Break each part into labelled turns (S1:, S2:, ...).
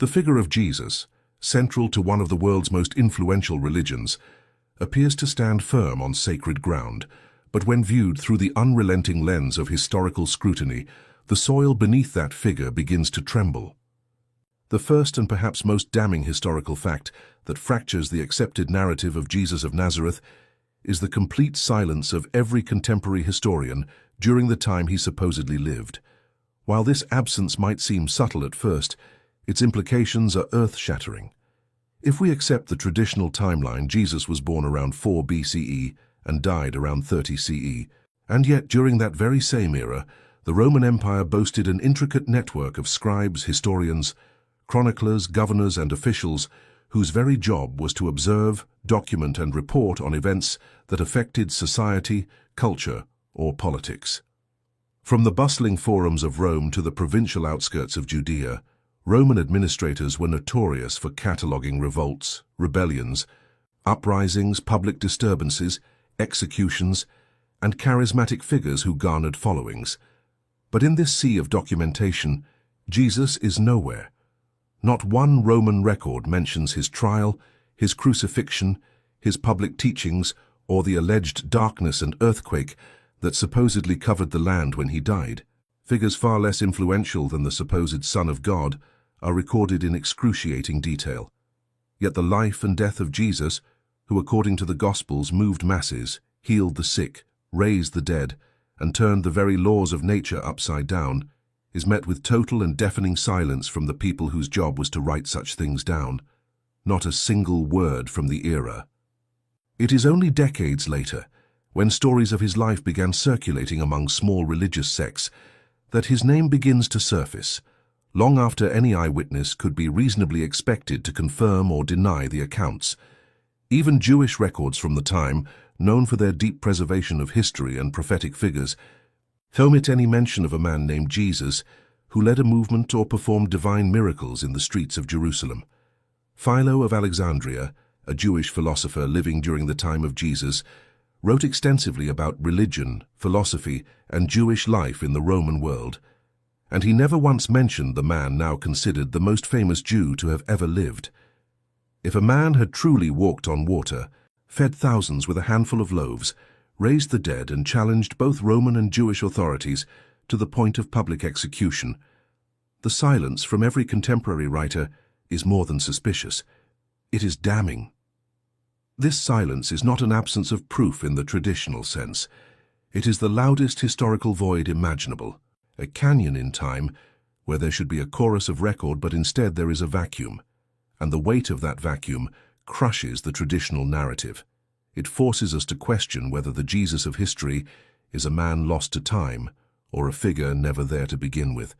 S1: The figure of Jesus, central to one of the world's most influential religions, appears to stand firm on sacred ground, but when viewed through the unrelenting lens of historical scrutiny, the soil beneath that figure begins to tremble. The first and perhaps most damning historical fact that fractures the accepted narrative of Jesus of Nazareth is the complete silence of every contemporary historian during the time he supposedly lived. While this absence might seem subtle at first, its implications are earth-shattering. If we accept the traditional timeline, Jesus was born around 4 BCE and died around 30 CE, and yet during that very same era, the Roman Empire boasted an intricate network of scribes, historians, chroniclers, governors, and officials whose very job was to observe, document, and report on events that affected society, culture, or politics. From the bustling forums of Rome to the provincial outskirts of Judea, Roman administrators were notorious for cataloguing revolts, rebellions, uprisings, public disturbances, executions, and charismatic figures who garnered followings. But in this sea of documentation, Jesus is nowhere. Not one Roman record mentions his trial, his crucifixion, his public teachings, or the alleged darkness and earthquake that supposedly covered the land when he died. Figures far less influential than the supposed Son of God are recorded in excruciating detail. Yet the life and death of Jesus, who according to the Gospels moved masses, healed the sick, raised the dead, and turned the very laws of nature upside down, is met with total and deafening silence from the people whose job was to write such things down. Not a single word from the era. It is only decades later, when stories of his life began circulating among small religious sects, that his name begins to surface, long after any eyewitness could be reasonably expected to confirm or deny the accounts. Even Jewish records from the time, known for their deep preservation of history and prophetic figures, omit any mention of a man named Jesus who led a movement or performed divine miracles in the streets of Jerusalem. Philo of Alexandria, a Jewish philosopher living during the time of Jesus, wrote extensively about religion, philosophy, and Jewish life in the Roman world, and he never once mentioned the man now considered the most famous Jew to have ever lived. If a man had truly walked on water, fed thousands with a handful of loaves, raised the dead, and challenged both Roman and Jewish authorities to the point of public execution, the silence from every contemporary writer is more than suspicious. It is damning. This silence is not an absence of proof in the traditional sense. It is the loudest historical void imaginable, a canyon in time where there should be a chorus of record, but instead there is a vacuum, and the weight of that vacuum crushes the traditional narrative. It forces us to question whether the Jesus of history is a man lost to time or a figure never there to begin with.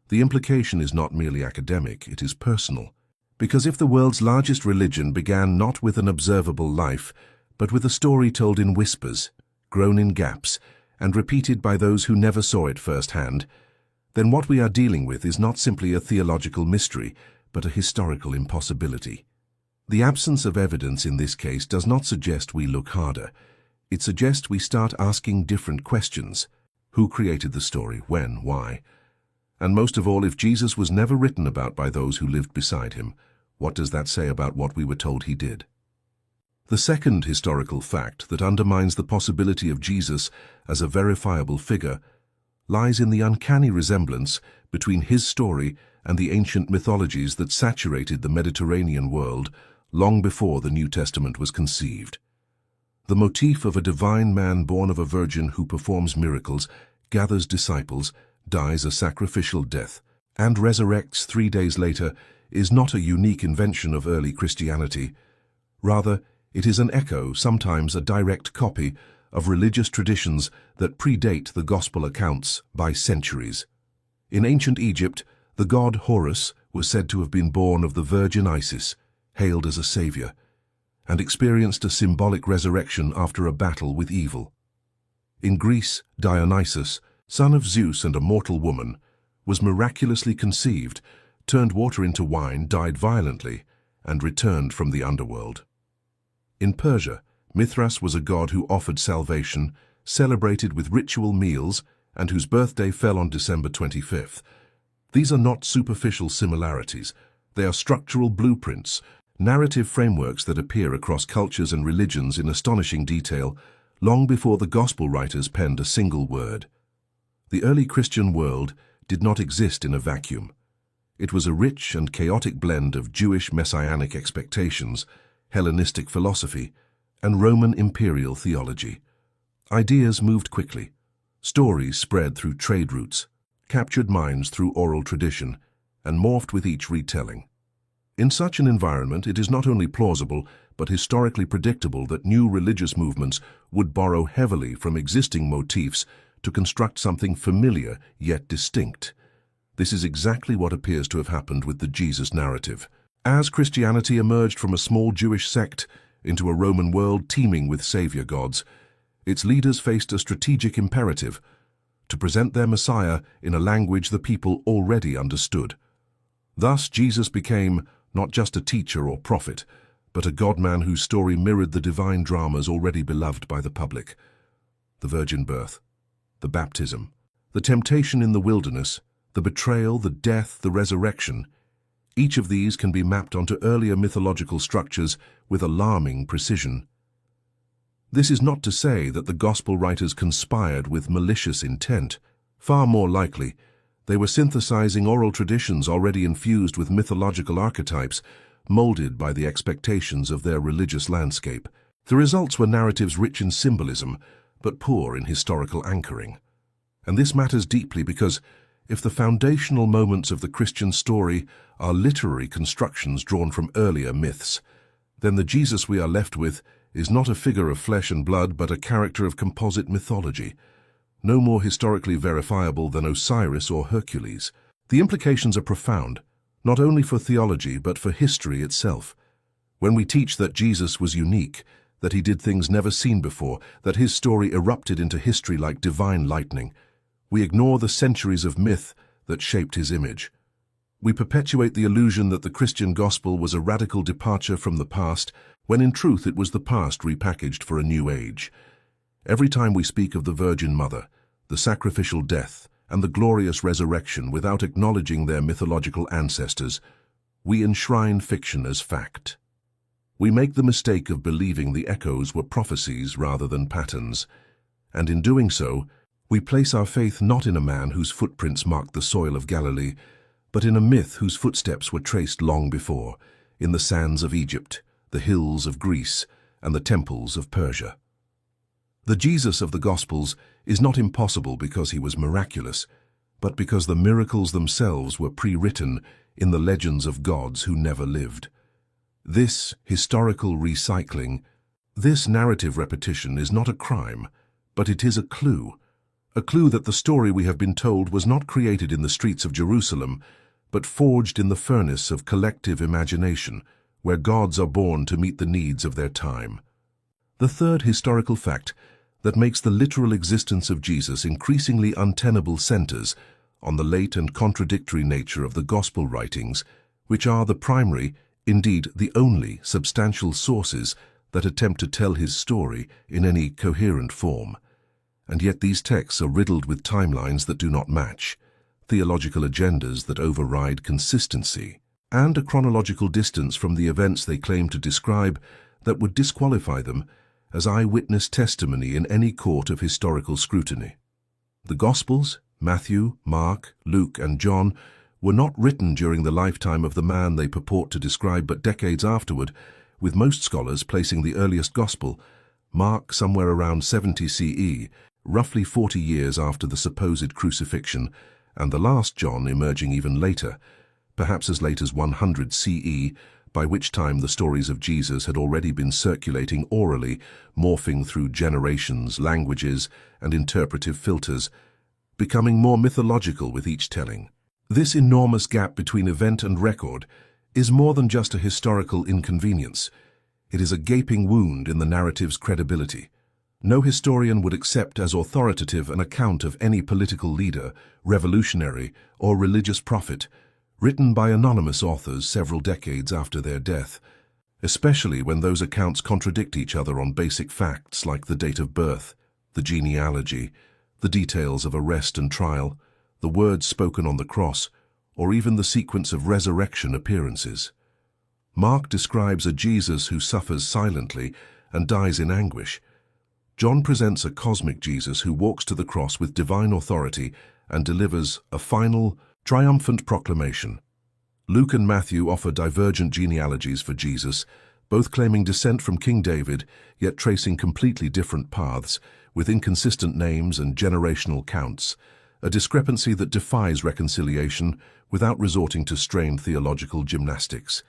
S1: The implication is not merely academic, it is personal. Because if the world's largest religion began not with an observable life, but with a story told in whispers, grown in gaps, and repeated by those who never saw it firsthand, then what we are dealing with is not simply a theological mystery, but a historical impossibility. The absence of evidence in this case does not suggest we look harder. It suggests we start asking different questions. Who created the story? When? Why? And most of all, if Jesus was never written about by those who lived beside him, what does that say about what we were told he did? The second historical fact that undermines the possibility of Jesus as a verifiable figure lies in the uncanny resemblance between his story and the ancient mythologies that saturated the Mediterranean world long before the New Testament was conceived. The motif of a divine man born of a virgin who performs miracles, gathers disciples, dies a sacrificial death, and resurrects 3 days later is not a unique invention of early Christianity. Rather, it is an echo, sometimes a direct copy, of religious traditions that predate the Gospel accounts by centuries. In ancient Egypt, the god Horus was said to have been born of the virgin Isis, hailed as a savior, and experienced a symbolic resurrection after a battle with evil. In Greece, Dionysus, son of Zeus and a mortal woman, was miraculously conceived, turned water into wine, died violently, and returned from the underworld. In Persia, Mithras was a god who offered salvation, celebrated with ritual meals, and whose birthday fell on December 25th. These are not superficial similarities. They are structural blueprints, narrative frameworks that appear across cultures and religions in astonishing detail, long before the Gospel writers penned a single word. The early Christian world did not exist in a vacuum. It was a rich and chaotic blend of Jewish messianic expectations, Hellenistic philosophy, and Roman imperial theology. Ideas moved quickly. Stories spread through trade routes, captured minds through oral tradition, and morphed with each retelling. In such an environment, it is not only plausible, but historically predictable that new religious movements would borrow heavily from existing motifs to construct something familiar yet distinct. This is exactly what appears to have happened with the Jesus narrative. As Christianity emerged from a small Jewish sect into a Roman world teeming with savior gods, its leaders faced a strategic imperative: to present their Messiah in a language the people already understood. Thus, Jesus became not just a teacher or prophet, but a God-man whose story mirrored the divine dramas already beloved by the public. The virgin birth, the baptism, the temptation in the wilderness, the betrayal, the death, the resurrection. Each of these can be mapped onto earlier mythological structures with alarming precision. This is not to say that the Gospel writers conspired with malicious intent. Far more likely, they were synthesizing oral traditions already infused with mythological archetypes, molded by the expectations of their religious landscape. The results were narratives rich in symbolism, but poor in historical anchoring. And this matters deeply because, if the foundational moments of the Christian story are literary constructions drawn from earlier myths, then the Jesus we are left with is not a figure of flesh and blood, but a character of composite mythology, no more historically verifiable than Osiris or Hercules. The implications are profound, not only for theology but for history itself. When we teach that Jesus was unique, that he did things never seen before, that his story erupted into history like divine lightning, we ignore the centuries of myth that shaped his image. We perpetuate the illusion that the Christian gospel was a radical departure from the past, when in truth it was the past repackaged for a new age. Every time we speak of the Virgin Mother, the sacrificial death, and the glorious resurrection without acknowledging their mythological ancestors, we enshrine fiction as fact. We make the mistake of believing the echoes were prophecies rather than patterns, and in doing so, we place our faith not in a man whose footprints marked the soil of Galilee, but in a myth whose footsteps were traced long before, in the sands of Egypt, the hills of Greece, and the temples of Persia. The Jesus of the Gospels is not impossible because he was miraculous, but because the miracles themselves were pre-written in the legends of gods who never lived. This historical recycling, this narrative repetition is not a crime, but it is a clue that the story we have been told was not created in the streets of Jerusalem, but forged in the furnace of collective imagination, where gods are born to meet the needs of their time. The third historical fact that makes the literal existence of Jesus increasingly untenable centers on the late and contradictory nature of the Gospel writings, which are the primary, indeed the only, substantial sources that attempt to tell his story in any coherent form. And yet these texts are riddled with timelines that do not match, theological agendas that override consistency, and a chronological distance from the events they claim to describe that would disqualify them as eyewitness testimony in any court of historical scrutiny. The Gospels, Matthew, Mark, Luke, and John, were not written during the lifetime of the man they purport to describe, but decades afterward, with most scholars placing the earliest Gospel, Mark, somewhere around 70 CE, roughly 40 years after the supposed crucifixion, and the last John emerging even later, perhaps as late as 100 CE, by which time the stories of Jesus had already been circulating orally, morphing through generations, languages, and interpretive filters, becoming more mythological with each telling. This enormous gap between event and record is more than just a historical inconvenience. It is a gaping wound in the narrative's credibility. No historian would accept as authoritative an account of any political leader, revolutionary, or religious prophet, written by anonymous authors several decades after their death, especially when those accounts contradict each other on basic facts like the date of birth, the genealogy, the details of arrest and trial, the words spoken on the cross, or even the sequence of resurrection appearances. Mark describes a Jesus who suffers silently and dies in anguish. John presents a cosmic Jesus who walks to the cross with divine authority and delivers a final, triumphant proclamation. Luke and Matthew offer divergent genealogies for Jesus, both claiming descent from King David, yet tracing completely different paths, with inconsistent names and generational counts, a discrepancy that defies reconciliation without resorting to strained theological gymnastics.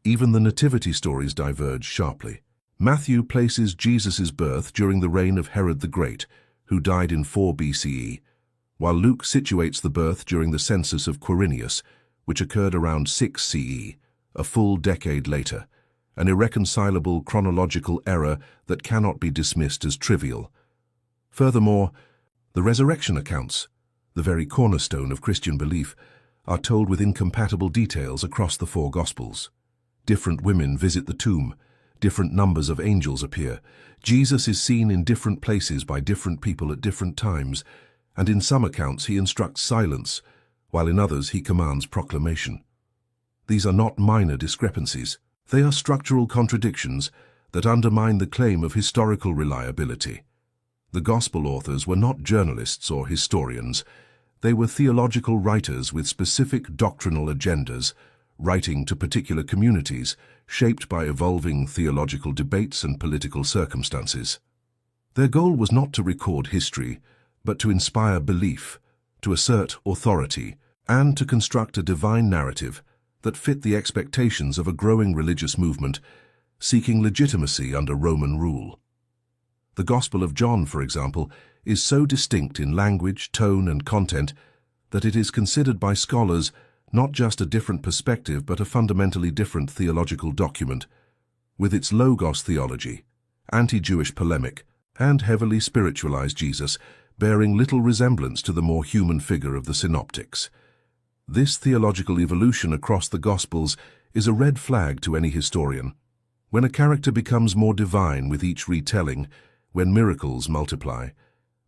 S1: Even the nativity stories diverge sharply. Matthew places Jesus' birth during the reign of Herod the Great, who died in 4 BCE, while Luke situates the birth during the census of Quirinius, which occurred around 6 CE, a full decade later, an irreconcilable chronological error that cannot be dismissed as trivial. Furthermore, the resurrection accounts, the very cornerstone of Christian belief, are told with incompatible details across the 4 Gospels. Different women visit the tomb, different numbers of angels appear. Jesus is seen in different places by different people at different times, and in some accounts he instructs silence, while in others he commands proclamation. These are not minor discrepancies. They are structural contradictions that undermine the claim of historical reliability. The Gospel authors were not journalists or historians. They were theological writers with specific doctrinal agendas, writing to particular communities, shaped by evolving theological debates and political circumstances. Their goal was not to record history, but to inspire belief, to assert authority, and to construct a divine narrative that fit the expectations of a growing religious movement seeking legitimacy under Roman rule. The Gospel of John, for example, is so distinct in language, tone, and content that it is considered by scholars not just a different perspective but a fundamentally different theological document, with its Logos theology, anti-Jewish polemic, and heavily spiritualized Jesus bearing little resemblance to the more human figure of the synoptics. This theological evolution across the Gospels is a red flag to any historian. When a character becomes more divine with each retelling, when miracles multiply,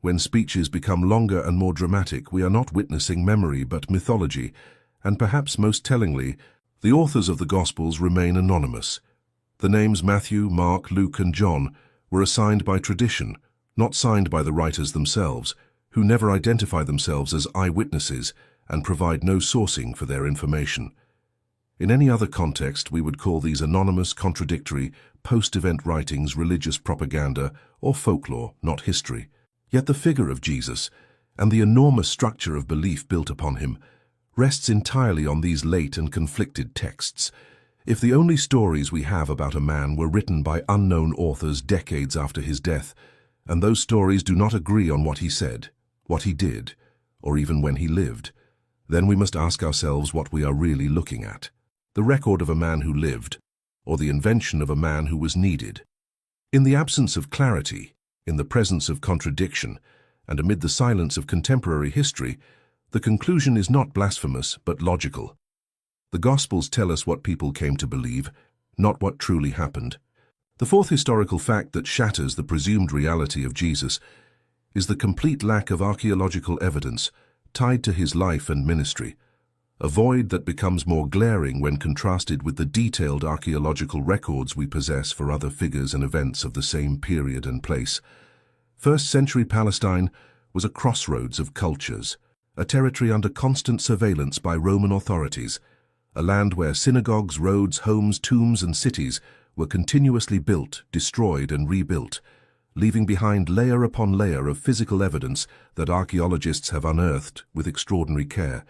S1: when speeches become longer and more dramatic, we are not witnessing memory but mythology, and perhaps most tellingly, the authors of the Gospels remain anonymous. The names Matthew, Mark, Luke, and John were assigned by tradition, not signed by the writers themselves, who never identify themselves as eyewitnesses and provide no sourcing for their information. In any other context, we would call these anonymous, contradictory, post-event writings religious propaganda or folklore, not history. Yet the figure of Jesus, and the enormous structure of belief built upon him, rests entirely on these late and conflicted texts. If the only stories we have about a man were written by unknown authors decades after his death, and those stories do not agree on what he said, what he did, or even when he lived, then we must ask ourselves what we are really looking at: the record of a man who lived, or the invention of a man who was needed. In the absence of clarity, in the presence of contradiction, and amid the silence of contemporary history, the conclusion is not blasphemous but logical. The Gospels tell us what people came to believe, not what truly happened. The fourth historical fact that shatters the presumed reality of Jesus is the complete lack of archaeological evidence tied to his life and ministry, a void that becomes more glaring when contrasted with the detailed archaeological records we possess for other figures and events of the same period and place. First-century Palestine was a crossroads of cultures, a territory under constant surveillance by Roman authorities, a land where synagogues, roads, homes, tombs, and cities were continuously built, destroyed, and rebuilt, leaving behind layer upon layer of physical evidence that archaeologists have unearthed with extraordinary care.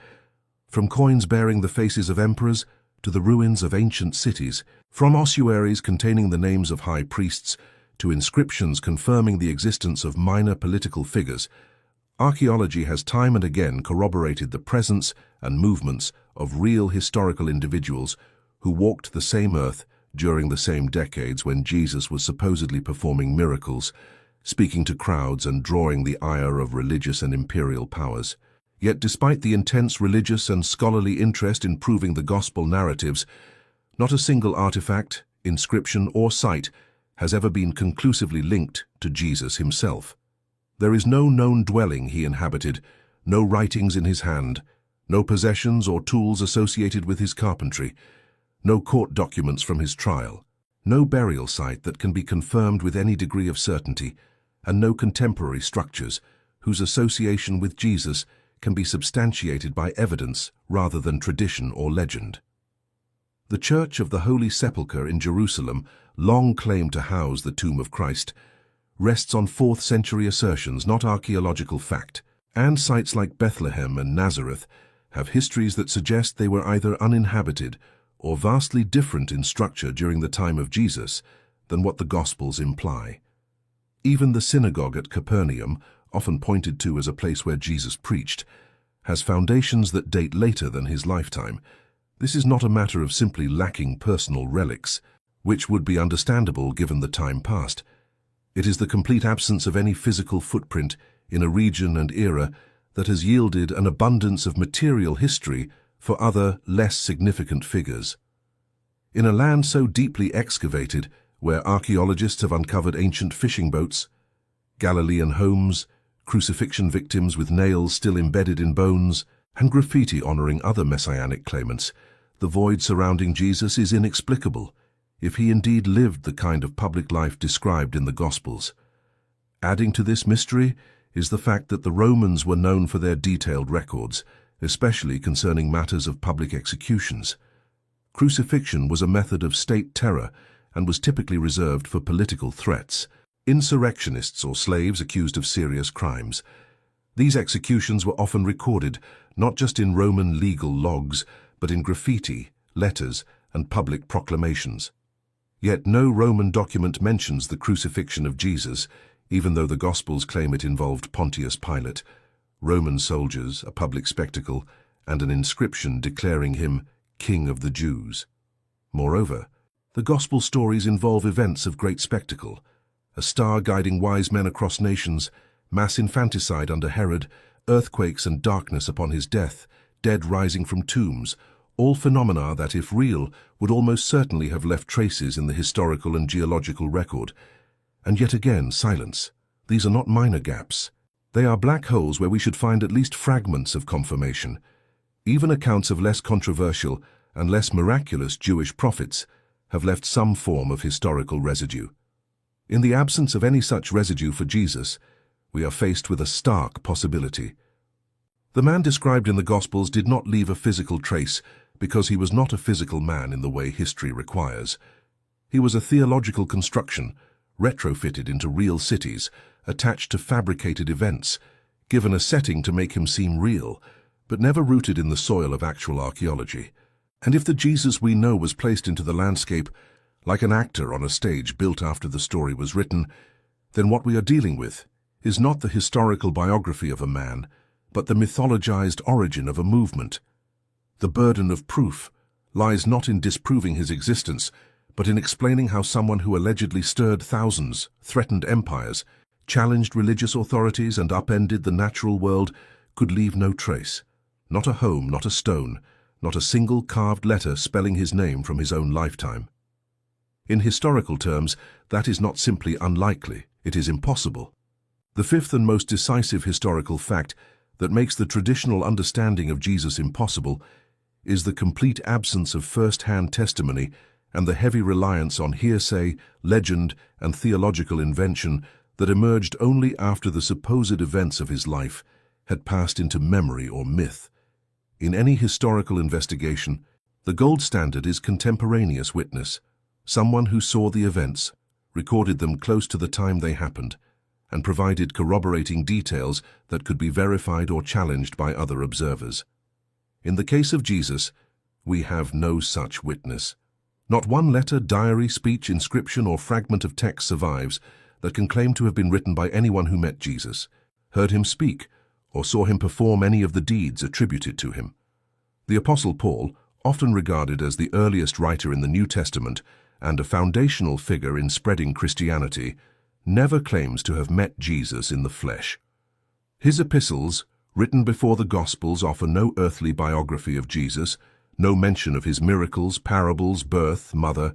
S1: From coins bearing the faces of emperors to the ruins of ancient cities, from ossuaries containing the names of high priests to inscriptions confirming the existence of minor political figures, archaeology has time and again corroborated the presence and movements of real historical individuals who walked the same earth during the same decades when Jesus was supposedly performing miracles, speaking to crowds and drawing the ire of religious and imperial powers. Yet despite the intense religious and scholarly interest in proving the gospel narratives, not a single artifact, inscription, or site has ever been conclusively linked to Jesus himself. There is no known dwelling he inhabited, no writings in his hand, No possessions or tools associated with his carpentry, no court documents from his trial, no burial site that can be confirmed with any degree of certainty, and no contemporary structures whose association with Jesus can be substantiated by evidence rather than tradition or legend. The Church of the Holy Sepulchre in Jerusalem, long claimed to house the tomb of Christ, rests on 4th century assertions, not archaeological fact, and sites like Bethlehem and Nazareth have histories that suggest they were either uninhabited or vastly different in structure during the time of Jesus than what the Gospels imply. Even the synagogue at Capernaum, often pointed to as a place where Jesus preached, has foundations that date later than his lifetime. This is not a matter of simply lacking personal relics, which would be understandable given the time past. It is the complete absence of any physical footprint in a region and era that has yielded an abundance of material history for other, less significant figures. In a land so deeply excavated, where archaeologists have uncovered ancient fishing boats, Galilean homes, crucifixion victims with nails still embedded in bones, and graffiti honoring other messianic claimants, the void surrounding Jesus is inexplicable, if he indeed lived the kind of public life described in the Gospels. Adding to this mystery is the fact that the Romans were known for their detailed records, especially concerning matters of public executions. Crucifixion was a method of state terror and was typically reserved for political threats, insurrectionists or slaves accused of serious crimes. These executions were often recorded not just in Roman legal logs, but in graffiti, letters, and public proclamations. Yet no Roman document mentions the crucifixion of Jesus, even though the Gospels claim it involved Pontius Pilate, Roman soldiers, a public spectacle, and an inscription declaring him King of the Jews. Moreover, the Gospel stories involve events of great spectacle: a star guiding wise men across nations, mass infanticide under Herod, earthquakes and darkness upon his death, dead rising from tombs, all phenomena that, if real, would almost certainly have left traces in the historical and geological record. And yet again, silence. These are not minor gaps. They are black holes where we should find at least fragments of confirmation. Even accounts of less controversial and less miraculous Jewish prophets have left some form of historical residue. In the absence of any such residue for Jesus, we are faced with a stark possibility. The man described in the Gospels did not leave a physical trace because he was not a physical man in the way history requires. He was a theological construction, retrofitted into real cities, attached to fabricated events, given a setting to make him seem real, but never rooted in the soil of actual archaeology. And if the Jesus we know was placed into the landscape, like an actor on a stage built after the story was written, then what we are dealing with is not the historical biography of a man, but the mythologized origin of a movement. The burden of proof lies not in disproving his existence, but in explaining how someone who allegedly stirred thousands, threatened empires, challenged religious authorities, and upended the natural world could leave no trace. Not a home, not a stone, not a single carved letter spelling his name from his own lifetime. In historical terms, that is not simply unlikely, it is impossible. The fifth and most decisive historical fact that makes the traditional understanding of Jesus impossible is the complete absence of first-hand testimony and the heavy reliance on hearsay, legend, and theological invention that emerged only after the supposed events of his life had passed into memory or myth. In any historical investigation, the gold standard is contemporaneous witness, someone who saw the events, recorded them close to the time they happened, and provided corroborating details that could be verified or challenged by other observers. In the case of Jesus, we have no such witness. Not one letter, diary, speech, inscription, or fragment of text survives that can claim to have been written by anyone who met Jesus, heard him speak, or saw him perform any of the deeds attributed to him. The Apostle Paul, often regarded as the earliest writer in the New Testament and a foundational figure in spreading Christianity, never claims to have met Jesus in the flesh. His epistles, written before the Gospels, offer no earthly biography of Jesus, no mention of his miracles, parables, birth, mother,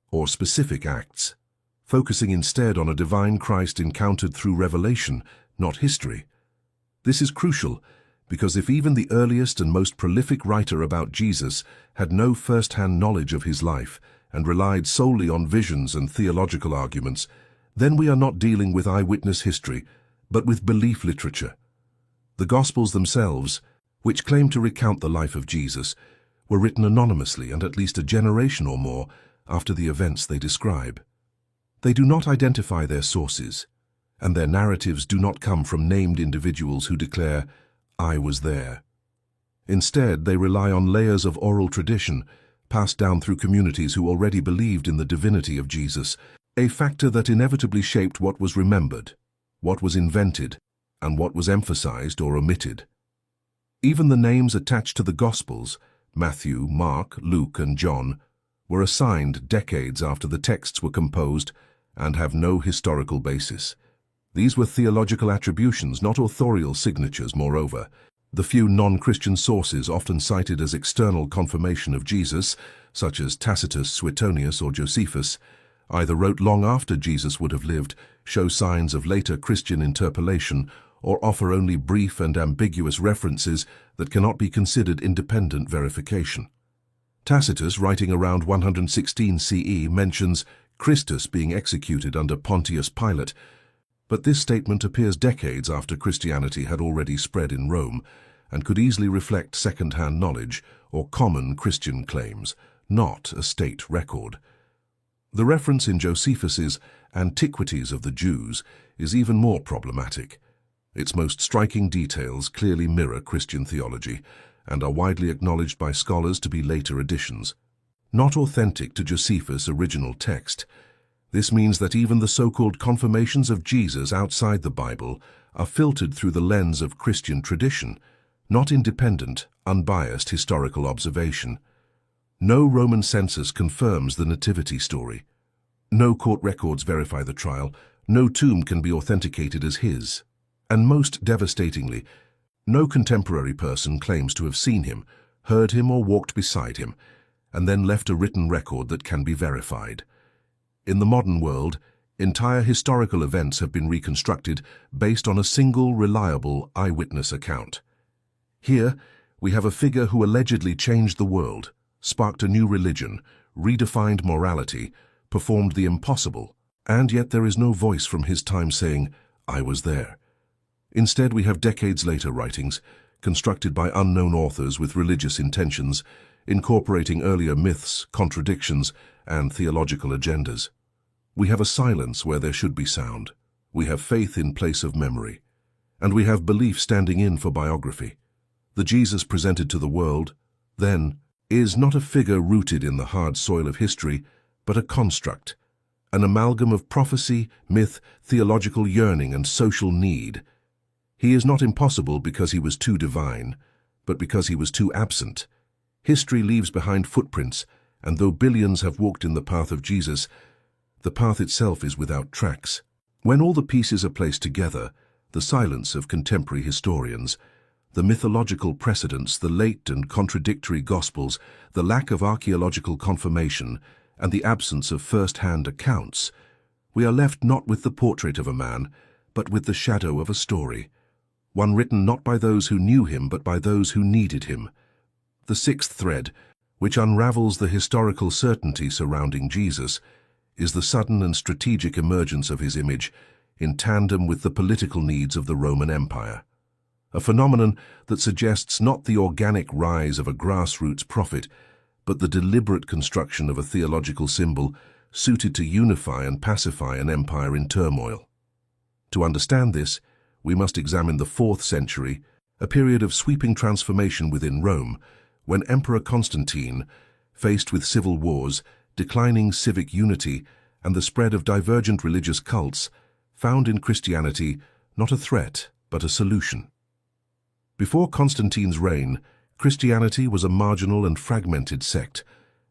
S1: or specific acts, focusing instead on a divine Christ encountered through revelation, not history. This is crucial Because if even the earliest and most prolific writer about Jesus had no first-hand knowledge of his life and relied solely on visions and theological arguments, then we are not dealing with eyewitness history, but with belief literature. The Gospels themselves, which claim to recount the life of Jesus, were written anonymously and at least a generation or more after the events they describe. They do not identify their sources, and their narratives do not come from named individuals who declare, "I was there." Instead, they rely on layers of oral tradition passed down through communities who already believed in the divinity of Jesus, a factor that inevitably shaped what was remembered, what was invented, and what was emphasized or omitted. Even the names attached to the Gospels, Matthew, Mark, Luke, and John, were assigned decades after the texts were composed and have no historical basis. These were theological attributions, not authorial signatures, moreover. The few non-Christian sources often cited as external confirmation of Jesus, such as Tacitus, Suetonius, or Josephus, either wrote long after Jesus would have lived, show signs of later Christian interpolation, or offer only brief and ambiguous references that cannot be considered independent verification. Tacitus, writing around 116 CE, mentions Christus being executed under Pontius Pilate, but this statement appears decades after Christianity had already spread in Rome and could easily reflect second-hand knowledge or common Christian claims, not a state record. The reference in Josephus's Antiquities of the Jews is even more problematic. Its most striking details clearly mirror Christian theology and are widely acknowledged by scholars to be later additions. Not authentic to Josephus' original text, this means that even the so-called confirmations of Jesus outside the Bible are filtered through the lens of Christian tradition, not independent, unbiased historical observation. No Roman census confirms the nativity story. No court records verify the trial. No tomb can be authenticated as his. And most devastatingly, no contemporary person claims to have seen him, heard him, or walked beside him, and then left a written record that can be verified. In the modern world, entire historical events have been reconstructed based on a single, reliable eyewitness account. Here, we have a figure who allegedly changed the world, sparked a new religion, redefined morality, performed the impossible, and yet there is no voice from his time saying, "I was there." Instead, we have decades later writings, constructed by unknown authors with religious intentions, incorporating earlier myths, contradictions, and theological agendas. We have a silence where there should be sound. We have faith in place of memory. And we have belief standing in for biography. The Jesus presented to the world, then, is not a figure rooted in the hard soil of history, but a construct, an amalgam of prophecy, myth, theological yearning, and social need. He is not impossible because he was too divine, but because he was too absent. History leaves behind footprints, and though billions have walked in the path of Jesus, the path itself is without tracks. When all the pieces are placed together, the silence of contemporary historians, the mythological precedents, the late and contradictory Gospels, the lack of archaeological confirmation, and the absence of first-hand accounts, we are left not with the portrait of a man, but with the shadow of a story, one written not by those who knew him, but by those who needed him. The sixth thread, which unravels the historical certainty surrounding Jesus, is the sudden and strategic emergence of his image in tandem with the political needs of the Roman Empire. A phenomenon that suggests not the organic rise of a grassroots prophet, but the deliberate construction of a theological symbol suited to unify and pacify an empire in turmoil. To understand this, we must examine the 4th century, a period of sweeping transformation within Rome, when Emperor Constantine, faced with civil wars, declining civic unity, and the spread of divergent religious cults, found in Christianity not a threat, but a solution. Before Constantine's reign, Christianity was a marginal and fragmented sect,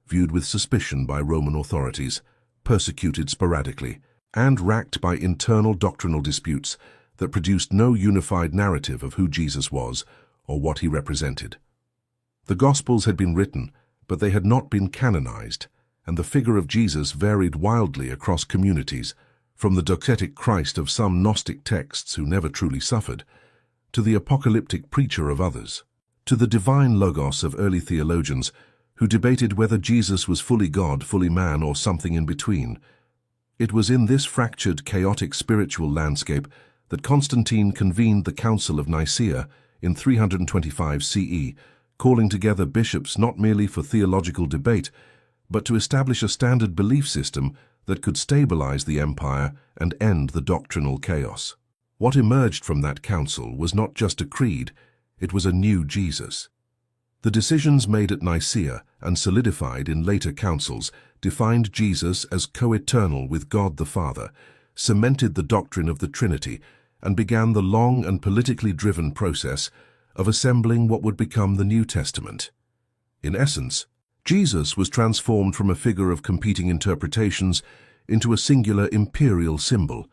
S1: viewed with suspicion by Roman authorities, persecuted sporadically, and racked by internal doctrinal disputes that produced no unified narrative of who Jesus was or what he represented. The Gospels had been written, but they had not been canonized, and the figure of Jesus varied wildly across communities, from the doxetic Christ of some Gnostic texts who never truly suffered, to the apocalyptic preacher of others, to the divine logos of early theologians who debated whether Jesus was fully God, fully man, or something in between. It was in this fractured, chaotic spiritual landscape that Constantine convened the Council of Nicaea in 325 CE, calling together bishops not merely for theological debate, but to establish a standard belief system that could stabilize the empire and end the doctrinal chaos. What emerged from that council was not just a creed, it was a new Jesus. The decisions made at Nicaea and solidified in later councils defined Jesus as co-eternal with God the Father, cemented the doctrine of the Trinity, and began the long and politically driven process of assembling what would become the New Testament. In essence, Jesus was transformed from a figure of competing interpretations into a singular imperial symbol,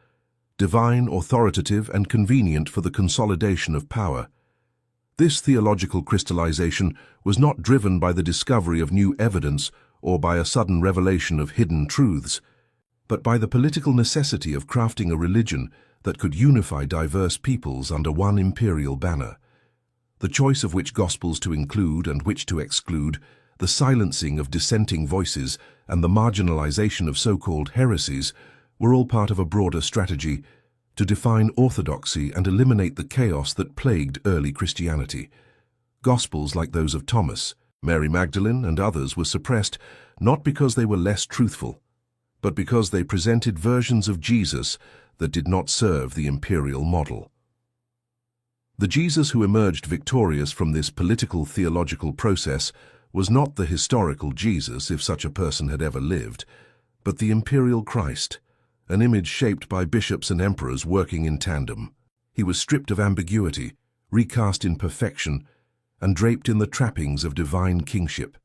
S1: divine, authoritative, and convenient for the consolidation of power. This theological crystallization was not driven by the discovery of new evidence or by a sudden revelation of hidden truths, but by the political necessity of crafting a religion that could unify diverse peoples under one imperial banner. The choice of which gospels to include and which to exclude, the silencing of dissenting voices, and the marginalization of so-called heresies were all part of a broader strategy to define orthodoxy and eliminate the chaos that plagued early Christianity. Gospels like those of Thomas, Mary Magdalene, and others were suppressed not because they were less truthful, but because they presented versions of Jesus that did not serve the imperial model. The Jesus who emerged victorious from this political theological process was not the historical Jesus, if such a person had ever lived, but the imperial Christ, an image shaped by bishops and emperors working in tandem. He was stripped of ambiguity, recast in perfection, and draped in the trappings of divine kingship,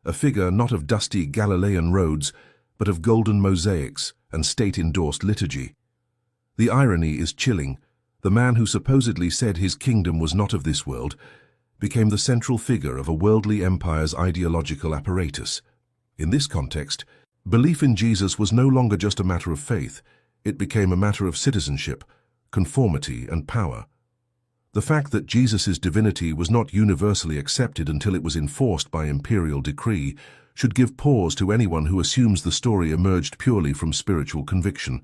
S1: a figure not of dusty Galilean roads, but of golden mosaics and state-endorsed liturgy. The irony is chilling. The man who supposedly said his kingdom was not of this world became the central figure of a worldly empire's ideological apparatus. In this context, belief in Jesus was no longer just a matter of faith, it became a matter of citizenship, conformity, and power. The fact that Jesus' divinity was not universally accepted until it was enforced by imperial decree should give pause to anyone who assumes the story emerged purely from spiritual conviction.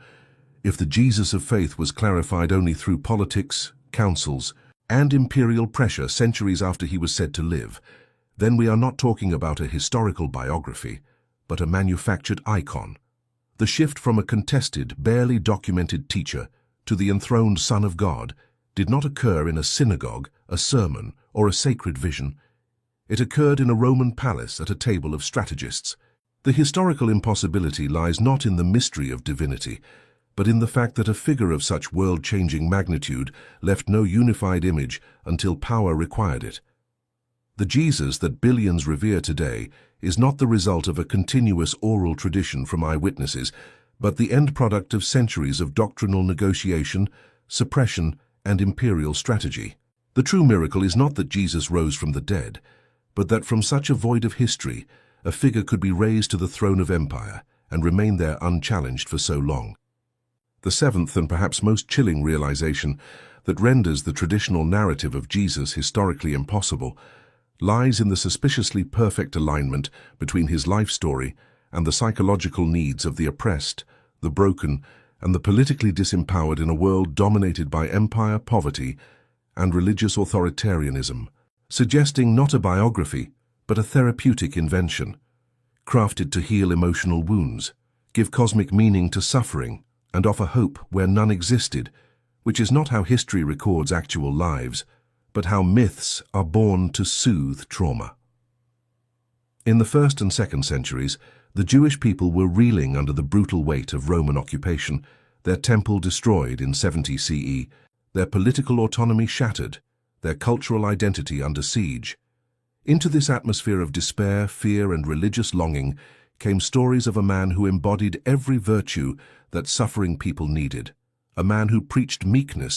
S1: If the Jesus of faith was clarified only through politics, councils, and imperial pressure centuries after he was said to live, then we are not talking about a historical biography, but a manufactured icon. The shift from a contested, barely documented teacher to the enthroned Son of God did not occur in a synagogue, a sermon, or a sacred vision. It occurred in a Roman palace at a table of strategists. The historical impossibility lies not in the mystery of divinity, but in the fact that a figure of such world-changing magnitude left no unified image until power required it. The Jesus that billions revere today is not the result of a continuous oral tradition from eyewitnesses, but the end product of centuries of doctrinal negotiation, suppression, and imperial strategy. The true miracle is not that Jesus rose from the dead, but that from such a void of history, a figure could be raised to the throne of empire and remain there unchallenged for so long. The seventh and perhaps most chilling realization that renders the traditional narrative of Jesus historically impossible lies in the suspiciously perfect alignment between his life story and the psychological needs of the oppressed, the broken, and the politically disempowered in a world dominated by empire, poverty, and religious authoritarianism, suggesting not a biography, but a therapeutic invention, crafted to heal emotional wounds, give cosmic meaning to suffering, and offer hope where none existed, which is not how history records actual lives, but how myths are born to soothe trauma. In the 1st and 2nd centuries, the Jewish people were reeling under the brutal weight of Roman occupation, their temple destroyed in 70 CE, their political autonomy shattered, their cultural identity under siege. Into this atmosphere of despair, fear, and religious longing came stories of a man who embodied every virtue that suffering people needed, a man who preached meekness